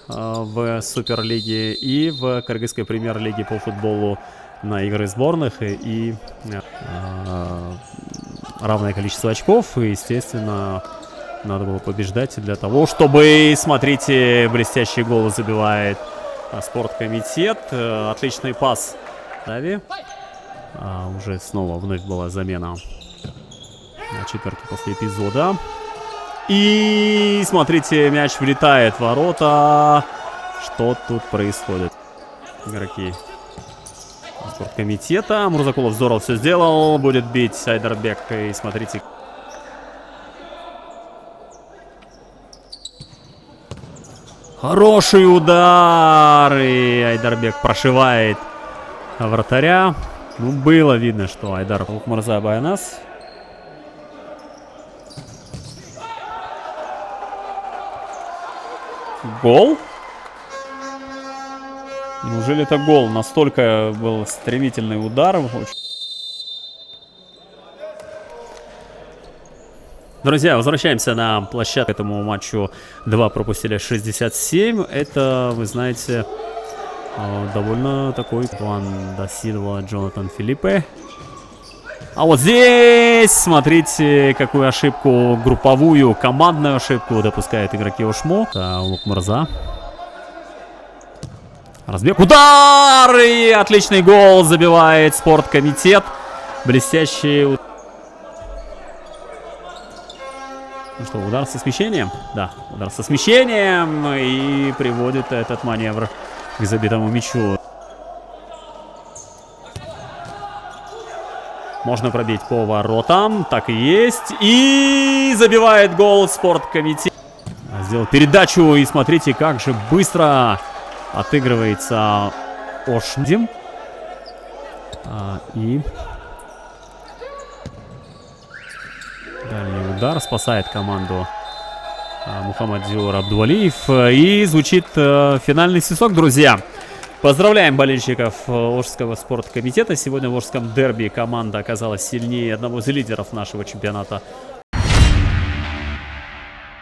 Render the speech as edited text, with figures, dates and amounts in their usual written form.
в Суперлиге и в Кыргызской премьер-лиге по футболу на игры сборных и равное количество очков. И, естественно, надо было побеждать для того, чтобы, смотрите, блестящий гол забивает спорткомитет. Отличный пас Тави. Уже снова вновь была замена на четверке после эпизода. И, смотрите, мяч влетает в ворота. Что тут происходит? Игроки спорткомитета. Мурзакулов здорово все сделал. Будет бить Айдарбек. И смотрите. Хороший удар. И Айдарбек прошивает вратаря. Ну, было видно, что Айдар Улукмурза Баянас. Гол? Неужели это гол? Настолько был стремительный удар. Друзья, возвращаемся на площадку. К этому матчу 2 пропустили 67. Это, вы знаете, довольно такой план Дасилва, Джонатан Филиппе. А вот здесь, смотрите, какую ошибку групповую, командную ошибку допускают игроки Ошмо. Это Улукмурза. Разбег, удар! И отличный гол забивает спорткомитет. Блестящий. Ну что, удар со смещением? Да, удар со смещением. И приводит этот маневр к забитому мячу. Можно пробить по воротам. Так и есть. И забивает гол спорткомитет. Сделал передачу. И смотрите, как же быстро отыгрывается Ошмдим. И дальний удар спасает команду Мухаммадзюр Абдувалиев. И звучит финальный свисток, друзья. Поздравляем болельщиков Волжского спорткомитета. Сегодня в Волжском дерби команда оказалась сильнее одного из лидеров нашего чемпионата